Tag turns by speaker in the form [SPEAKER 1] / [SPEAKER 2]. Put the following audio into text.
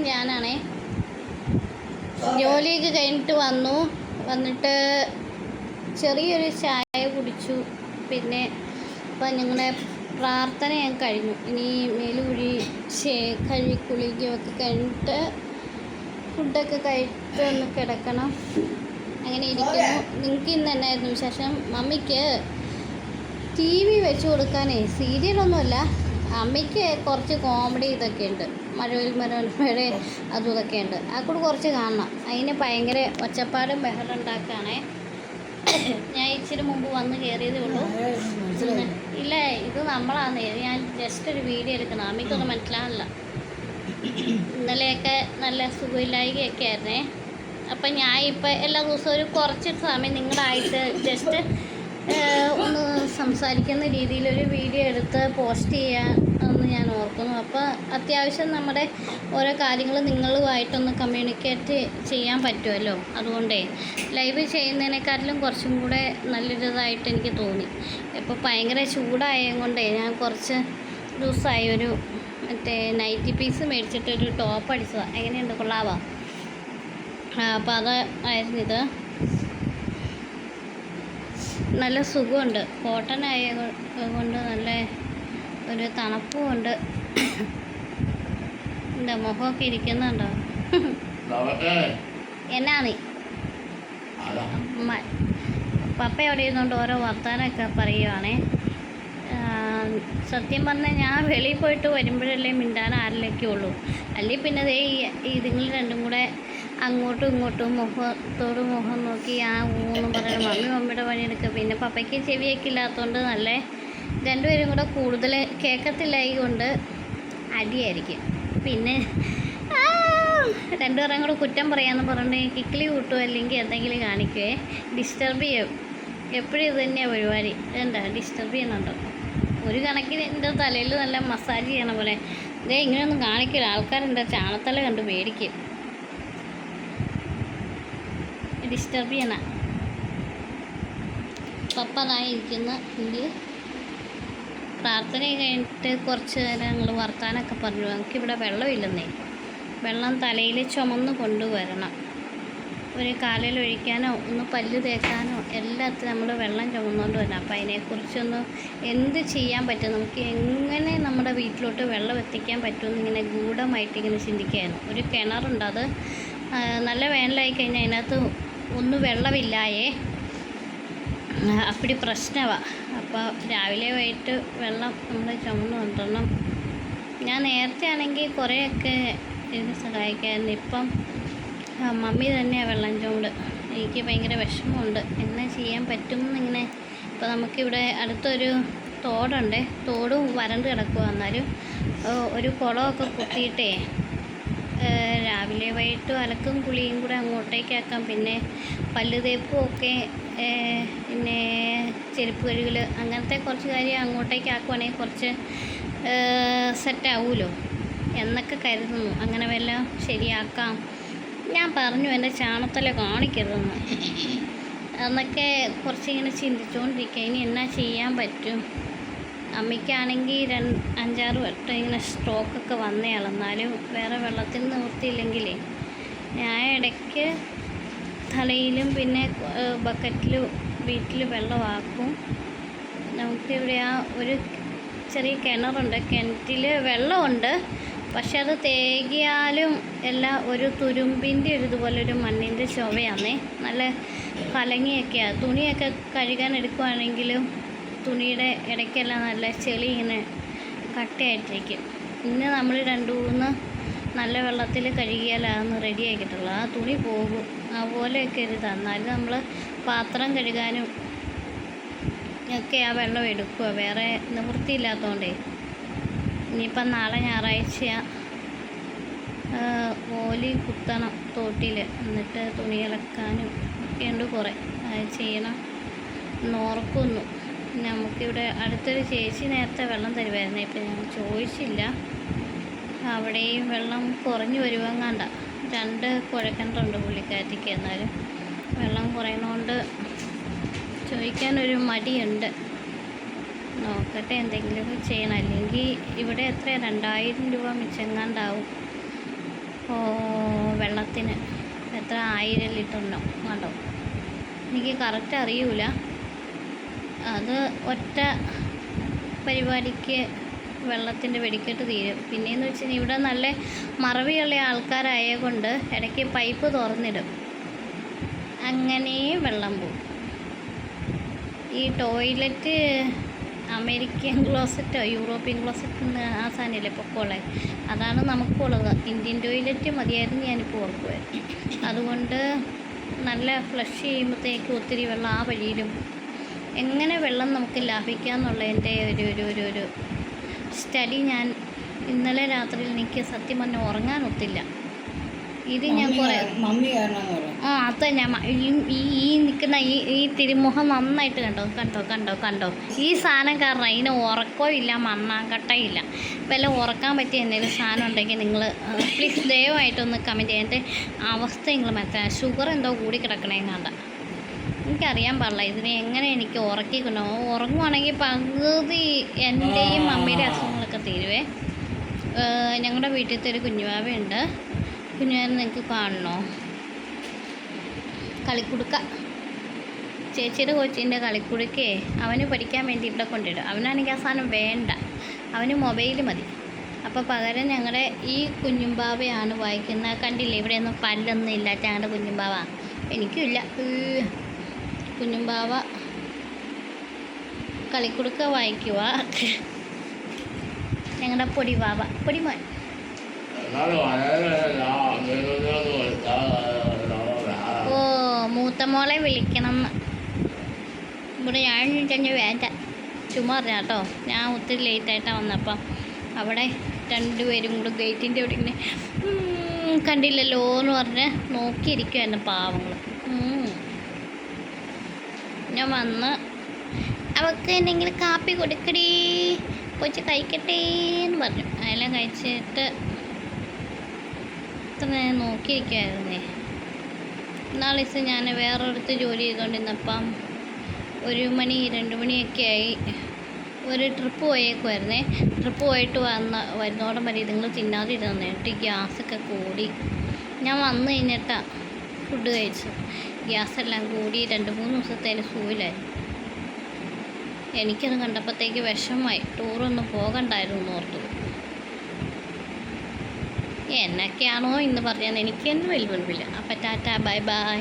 [SPEAKER 1] ഞാനാണേ ജോലിയൊക്കെ കഴിഞ്ഞിട്ട് വന്നിട്ട് ചെറിയൊരു ചായ കുടിച്ചു. പിന്നെ ഇപ്പം ഞങ്ങളുടെ പ്രാർത്ഥന ഞാൻ കഴിഞ്ഞു. ഇനി കുളിക്കുകയൊക്കെ കഴിഞ്ഞിട്ട് ഫുഡൊക്കെ കഴിച്ചിട്ട് ഒന്ന് കിടക്കണം. അങ്ങനെ ഇരിക്കുന്നു. നിങ്ങൾക്ക് ഇന്ന് എന്നായിരുന്നു വിശേഷം? മമ്മിക്ക് TV വെച്ച് കൊടുക്കാനേ സീരിയലൊന്നുമല്ല, അമ്മയ്ക്ക് കുറച്ച് കോമഡി ഇതൊക്കെ ഉണ്ട്. മഴവിൽ മനോരമയുടെ അതും ഇതൊക്കെ ഉണ്ട്. ആ കൂടെ കുറച്ച് കാണണം. അതിന് ഭയങ്കര ഒച്ചപ്പാടും ബഹളം ഉണ്ടാക്കുകയാണേ. ഞാൻ ഇച്ചിരി മുമ്പ് വന്ന് കയറിയതേ ഉള്ളൂ. ഇല്ല, ഇത് നമ്മളാണ്. ഞാൻ ജസ്റ്റ് ഒരു വീഡിയോ എടുക്കണം. അമ്മയ്ക്കൊന്നും മനസ്സിലാവില്ല. ഇന്നലെയൊക്കെ നല്ല സുഖമില്ലായ്കയൊക്കെ ആയിരുന്നേ. അപ്പം ഞാൻ ഇപ്പം എല്ലാ ദിവസവും ഒരു കുറച്ച് സമയം നിങ്ങളായിട്ട് ജസ്റ്റ് ഒന്ന് സംസാരിക്കുന്ന രീതിയിലൊരു വീഡിയോ എടുത്ത് പോസ്റ്റ് ചെയ്യാൻ എന്ന് ഞാൻ ഓർക്കുന്നു. അപ്പോൾ അത്യാവശ്യം നമ്മുടെ ഓരോ കാര്യങ്ങൾ നിങ്ങളുമായിട്ടൊന്ന് കമ്മ്യൂണിക്കേറ്റ് ചെയ്യാൻ പറ്റുമല്ലോ. അതുകൊണ്ടേ ലൈവ് ചെയ്യുന്നതിനെക്കാട്ടിലും കുറച്ചും കൂടെ നല്ലൊരിതായിട്ട് എനിക്ക് തോന്നി. ഇപ്പോൾ ഭയങ്കര ചൂടായത് കൊണ്ടേ ഞാൻ കുറച്ച് ദിവസമായി ഒരു മറ്റേ നൈറ്റി പീസ് മേടിച്ചിട്ടൊരു ടോപ്പ് അടിച്ചതാണ്. എങ്ങനെയുണ്ട്, കൊള്ളാവാ? അപ്പോൾ അത് ആയിരുന്നു ഇത്. നല്ല സുഖമുണ്ട്. കോട്ടൺ ആയതുകൊണ്ട് നല്ല ഒരു തണുപ്പുമുണ്ട്. എന്താ മുഖമൊക്കെ ഇരിക്കുന്നുണ്ടോ? എന്നാ നീ പപ്പ എവിടെ ഇരുന്നുകൊണ്ട് ഓരോ വർത്താനമൊക്കെ പറയുവാണേ. സത്യം പറഞ്ഞാൽ ഞാൻ വെളിയിൽ പോയിട്ട് വരുമ്പോഴല്ലേ മിണ്ടാൻ ആരിലൊക്കെ ഉള്ളൂ. അല്ലെങ്കിൽ പിന്നെ ഇതുങ്ങൾ രണ്ടും കൂടെ അങ്ങോട്ടും ഇങ്ങോട്ടും മുഖത്തോട് മുഖം നോക്കി ഊന്നും പറയണം. മമ്മിയുടെ പണിയെടുക്കുക. പിന്നെ പപ്പയ്ക്ക് ചെവിയൊക്കെ ഇല്ലാത്തതുകൊണ്ട് നല്ല രണ്ടുപേരും കൂടെ കൂടുതൽ കേൾക്കത്തില്ലായി കൊണ്ട് അടിയായിരിക്കും. പിന്നെ രണ്ടുപേരും കൂടെ കുറ്റം പറയാമെന്ന് പറഞ്ഞിട്ട് കിക്കിളി കൂട്ടുമോ അല്ലെങ്കിൽ എന്തെങ്കിലും കാണിക്കുവേ, ഡിസ്റ്റർബ് ചെയ്യും. എപ്പോഴും ഇത് തന്നെയാണ് പരിപാടി. എന്താ ഡിസ്റ്റർബ് ചെയ്യുന്നുണ്ടോ? ഒരു കണക്കിന് എൻ്റെ തലയിൽ നല്ല മസാജ് ചെയ്യണ പോലെ. ഇങ്ങനെയൊന്നും കാണിക്കില്ല. ആൾക്കാരെൻ്റെ ചാണത്തല കണ്ട് പേടിക്കും. ഡിസ്റ്റർബ് ചെയ്യണ പപ്പതായിരിക്കുന്ന എനിക്ക് പ്രാർത്ഥന കഴിഞ്ഞിട്ട് കുറച്ച് നേരം ഞങ്ങൾ വർത്താനൊക്കെ പറഞ്ഞു. നമുക്കിവിടെ വെള്ളമില്ലെന്നേ. വെള്ളം തലയിൽ ചുമന്ന് കൊണ്ടുവരണം. ഒരു കാലിൽ ഒഴിക്കാനോ ഒന്ന് പല്ല് തേക്കാനോ എല്ലാത്തിനും നമ്മൾ വെള്ളം ചുമന്നുകൊണ്ട് വരണം. അപ്പോൾ അതിനെക്കുറിച്ചൊന്ന് എന്ത് ചെയ്യാൻ പറ്റും, നമുക്ക് എങ്ങനെ നമ്മുടെ വീട്ടിലോട്ട് വെള്ളം എത്തിക്കാൻ പറ്റുമെന്ന് ഇങ്ങനെ ഗൂഢമായിട്ട് ഇങ്ങനെ ചിന്തിക്കുകയായിരുന്നു. ഒരു കിണറുണ്ട്, അത് നല്ല വേനലായി കഴിഞ്ഞാൽ അതിനകത്ത് ഒന്നും വെള്ളമില്ലായേ, അപ്പടി പ്രശ്നമാണ്. അപ്പോൾ രാവിലെ വൈകിട്ട് വെള്ളം നമ്മൾ ചുമന്ന് കൊണ്ടുവരണം. ഞാൻ നേരത്തെ ആണെങ്കിൽ കുറേയൊക്കെ ഇതിന് സഹായിക്കാമായിരുന്നു. ഇപ്പം മമ്മി തന്നെയാണ് വെള്ളം ചുമട്. എനിക്ക് ഭയങ്കര വിഷമമുണ്ട്. എന്നാ ചെയ്യാൻ പറ്റും എന്നിങ്ങനെ. ഇപ്പോൾ നമുക്കിവിടെ അടുത്തൊരു തോടുണ്ട്. തോടും വരണ്ട് കിടക്കുക. എന്നാലും ഒരു കുളമൊക്കെ കുത്തിയിട്ടേ രാവിലെ വൈകിട്ട് അലക്കും കുളിയും കൂടെ അങ്ങോട്ടേക്കാക്കാം. പിന്നെ പല്ല് തേപ്പും ഒക്കെ പിന്നെ ചെരുപ്പ് കഴുകൽ അങ്ങനത്തെ കുറച്ച് കാര്യം അങ്ങോട്ടേക്ക് ആക്കുവാണെങ്കിൽ കുറച്ച് സെറ്റാവുമല്ലോ എന്നൊക്കെ കരുതുന്നു. അങ്ങനെ വല്ലതും ശരിയാക്കാം. ഞാൻ പറഞ്ഞു എൻ്റെ ചാണത്തല കാണിക്കരുതെന്ന്. എന്നൊക്കെ കുറച്ചിങ്ങനെ ചിന്തിച്ചുകൊണ്ടിരിക്കുക. ഇനി എന്നാ ചെയ്യാൻ പറ്റും? അമ്മയ്ക്കാണെങ്കിൽ 5-6 വട്ടം ഇങ്ങനെ സ്ട്രോക്കൊക്കെ വന്നയാൾ. എന്നാലും വേറെ വെള്ളത്തിന് നിവൃത്തിയില്ലെങ്കിലേ ഞാൻ ഇടയ്ക്ക് തലയിലും പിന്നെ ബക്കറ്റിലും വീട്ടിൽ വെള്ളമാക്കും. നമുക്കിവിടെ ഒരു ചെറിയ കിണറുണ്ട്. കിണറ്റിൽ വെള്ളമുണ്ട്, പക്ഷെ അത് തേകിയാലും എല്ലാം ഒരു തുരുമ്പിൻ്റെ ഇതുപോലൊരു മണ്ണിൻ്റെ ചുവയാണേ. നല്ല കലങ്ങിയൊക്കെയാണ്. തുണിയൊക്കെ കഴുകാൻ എടുക്കുവാണെങ്കിലും തുണിയുടെ ഇടയ്ക്കെല്ലാം നല്ല ചെളി ഇങ്ങനെ കട്ടയായിട്ടിരിക്കും. ഇന്ന് നമ്മൾ 2-3 നല്ല വെള്ളത്തിൽ കഴുകിയാലാന്ന് റെഡി ആക്കിയിട്ടുള്ളൂ. ആ തുണി പോകും. അതുപോലെയൊക്കെ ഒരു തന്നാലും നമ്മൾ പാത്രം കഴുകാനും ഒക്കെ ആ വെള്ളം എടുക്കുക. വേറെ നിവൃത്തിയില്ലാത്തതുകൊണ്ടേ. ഇനിയിപ്പം നാളെ ഞായറാഴ്ചയാണ്. ഓലി കുത്തണം തോട്ടിൽ. എന്നിട്ട് തുണി ഇളക്കാനും ഒക്കെയുണ്ട് കുറേ. അത് ചെയ്യണം എന്നോർക്കുന്നു. നമുക്കിവിടെ അടുത്തൊരു ചേച്ചി നേരത്തെ വെള്ളം തരുമായിരുന്നു. ഇപ്പം ഞാൻ ചോദിച്ചില്ല. അവിടെയും വെള്ളം കുറഞ്ഞു വരുവാങ്ങാണ്ട. 2 കുഴക്കിണറുണ്ട് പുള്ളിക്കാറ്റിക്ക്. എന്നാലും വെള്ളം കുറയുന്നതുകൊണ്ട് ചോദിക്കാനൊരു മടിയുണ്ട്. നോക്കട്ടെ, എന്തെങ്കിലുമൊക്കെ ചെയ്യണം. അല്ലെങ്കിൽ ഇവിടെ എത്ര 2000 രൂപ മിച്ചങ്ങാണ്ടാവും. വെള്ളത്തിന് എത്ര 1000 ലിറ്ററിനോ കണ്ടോ, എനിക്ക് കറക്റ്റ് അറിയൂല. അത് ഒറ്റ പരിപാടിക്ക് വെള്ളത്തിൻ്റെ വെടിക്കെട്ട് തീരും. പിന്നെയെന്ന് വെച്ച് കഴിഞ്ഞാൽ ഇവിടെ നല്ല മറവിയുള്ള ആൾക്കാരായതുകൊണ്ട് ഇടയ്ക്ക് പൈപ്പ് തുറന്നിടും, അങ്ങനെ വെള്ളം പോകും. ഈ ടോയ്ലറ്റ് അമേരിക്കൻ ക്ലോസറ്റോ യൂറോപ്യൻ ക്ലോസറ്റ് ആ സാധനമില്ലേ പൊക്കോളെ, അതാണ് നമുക്കുള്ളത്. ഇന്ത്യൻ ടോയ്ലറ്റ് മതിയായിരുന്നു ഞാനിപ്പോൾ ഓർക്കുമായിരുന്നു. അതുകൊണ്ട് നല്ല ഫ്ലഷ് ചെയ്യുമ്പോഴത്തേക്ക് ഒത്തിരി വെള്ളം ആ വഴിയിലും. എങ്ങനെ വെള്ളം നമുക്ക് ലാഭിക്കാം എന്നുള്ളതിൻ്റെ ഒരു സ്റ്റഡി ഞാൻ ഇന്നലെ രാത്രിയിൽ എനിക്ക് സത്യം പറഞ്ഞാൽ ഉറങ്ങാനൊത്തില്ല. ഇത് ഞാൻ കുറേ അതന്നെ ഈ നിൽക്കുന്ന ഈ തിരുമുഖം നന്നായിട്ട് കണ്ടോ ഈ സാധനം കാരണം ഇതിന് ഉറക്കവും ഇല്ല, മണ്ണാങ്കട്ടയില്ല. വല്ല ഉറക്കാൻ പറ്റിയ എന്തെങ്കിലും സാധനം ഉണ്ടെങ്കിൽ നിങ്ങൾ പ്ലീസ് ദയവായിട്ടൊന്ന് കമൻറ്റ് ചെയ്യാം. എൻ്റെ അവസ്ഥ നിങ്ങൾ മനസ്സിലാക്കാം. ഷുഗർ എന്തോ കൂടി കിടക്കണേങ്ങാണ്ട, എനിക്കറിയാൻ പാടില്ല. ഇതിനെ എങ്ങനെ എനിക്ക് ഉറക്കിക്കൊണ്ടോ. ഉറങ്ങുവാണെങ്കിൽ പകുതി എൻ്റെയും അമ്മയുടെ അസുഖങ്ങളൊക്കെ തീരുവേ. ഞങ്ങളുടെ വീട്ടിലത്തെ ഒരു കുഞ്ഞുവാവയുണ്ട്. കുഞ്ഞുവാവ നിങ്ങൾക്ക് കാണണോ? കളിക്കുടുക്ക, ചേച്ചിയുടെ കൊച്ചിൻ്റെ കളിക്കുടുക്കേ അവന് പഠിക്കാൻ വേണ്ടി ഇവിടെ കൊണ്ടിടും. അവനാണെങ്കിൽ ആ സാധനം വേണ്ട, അവന് മൊബൈൽ മതി. അപ്പോൾ പകരം ഞങ്ങളുടെ ഈ കുഞ്ഞുമ്പാവയാണ് വായിക്കുന്നത്. കണ്ടില്ലേ, ഇവിടെയൊന്നും പല്ലൊന്നും ഇല്ലാത്ത ഞങ്ങളുടെ കുഞ്ഞുമ്പാവ. എനിക്കുമില്ല. കുഞ്ഞുമ്പാവ കളിക്കുടുക്ക വായിക്കുക. ഞങ്ങളുടെ പൊടിവാവ, പൊടിമോൻ. ഓ, മൂത്തമോളെ വിളിക്കണം ഇവിടെ. ഞാൻ ചെഞ്ഞ് വേണ്ട ചുമ്മാ പറഞ്ഞ കേട്ടോ. ഞാൻ ഒത്തിരി ലേറ്റായിട്ടാണ് വന്നപ്പം അവിടെ രണ്ടുപേരും കൂടെ ഗേറ്റിൻ്റെ അവിടെ ഇങ്ങനെ കണ്ടില്ലല്ലോ എന്ന് പറഞ്ഞ് നോക്കിയിരിക്കുമായിരുന്നു പാവങ്ങൾ. ഞാൻ വന്ന് അവൾക്ക് എന്തെങ്കിലും കാപ്പി കൊടുക്കടേ, കൊച്ച് കഴിക്കട്ടെ എന്ന് പറഞ്ഞു. അതെല്ലാം കഴിച്ചിട്ട് ഇത്ര നേരം നോക്കിയിരിക്കുമായിരുന്നേ. നാളെ ദിവസം ഞാൻ വേറൊരിടത്ത് ജോലി ചെയ്തുകൊണ്ടിരുന്നപ്പം 1 മണി 2 മണിയൊക്കെ ആയി. ഒരു ട്രിപ്പ് പോയേക്കുമായിരുന്നേ. ട്രിപ്പ് പോയിട്ട് വരുന്നോടം വരെ ഇതുങ്ങൾ തിന്നാതിരുന്നു. എന്നിട്ട് ഗ്യാസൊക്കെ കൂടി. ഞാൻ വന്നു കഴിഞ്ഞിട്ടാണ് ഫുഡ് കഴിച്ചു. ഗ്യാസെല്ലാം കൂടി 2-3 ദിവസത്തേന് സൂയിലായിരുന്നു. എനിക്കത് കണ്ടപ്പോഴത്തേക്ക് വിഷമമായി. ടൂറൊന്നും പോകണ്ടായിരുന്നു ഓർത്തു. എന്നൊക്കെയാണോ ഇന്ന് പറയാൻ എനിക്കൊന്നും വലിയ മുൻപില്ല. അപ്പം ടാറ്റ, ബൈ ബൈ.